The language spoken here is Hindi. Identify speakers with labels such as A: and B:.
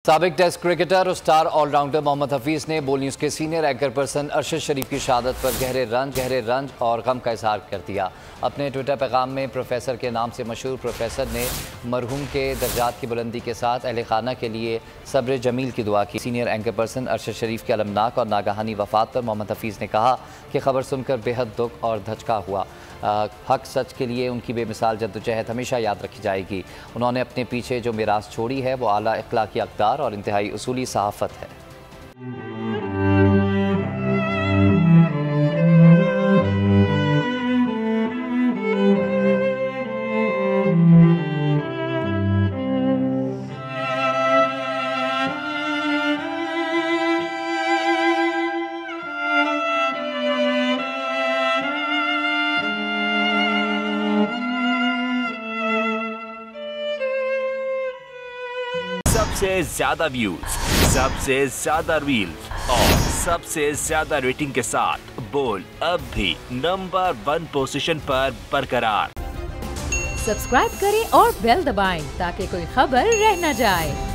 A: साबिक टेस्ट क्रिकेटर और स्टार ऑलराउंडर मोहम्मद हफीज ने बोल न्यूज़ के सीनियर एंकर पर्सन अरशद शरीफ की शहादत पर गहरे रंज और गम का इजहार कर दिया। अपने ट्विटर पैगाम में प्रोफेसर के नाम से मशहूर प्रोफेसर ने मरहूम के दर्जात की बुलंदी के साथ अहले खाना के लिए सब्र जमील की दुआ की। सीनियर एंकर पर्सन अरशद शरीफ की अलमनाक और नागहानी वफात पर मोहम्मद हफीज़ ने कहा कि खबर सुनकर बेहद दुख और धचका हुआ। हक सच के लिए उनकी बेमिसाल जद्दोजहद हमेशा याद रखी जाएगी। उन्होंने अपने पीछे जो मिरास छोड़ी है वो आला अखलाकी अक़दार और इंतहाई उसूली सहाफ़त है।
B: सबसे ज्यादा व्यूज, सबसे ज्यादा रील्स और सबसे ज्यादा रेटिंग के साथ बोल अब भी नंबर 1 पोजीशन पर बरकरार।
C: सब्सक्राइब करें और बेल दबाएं ताकि कोई खबर रह न जाए।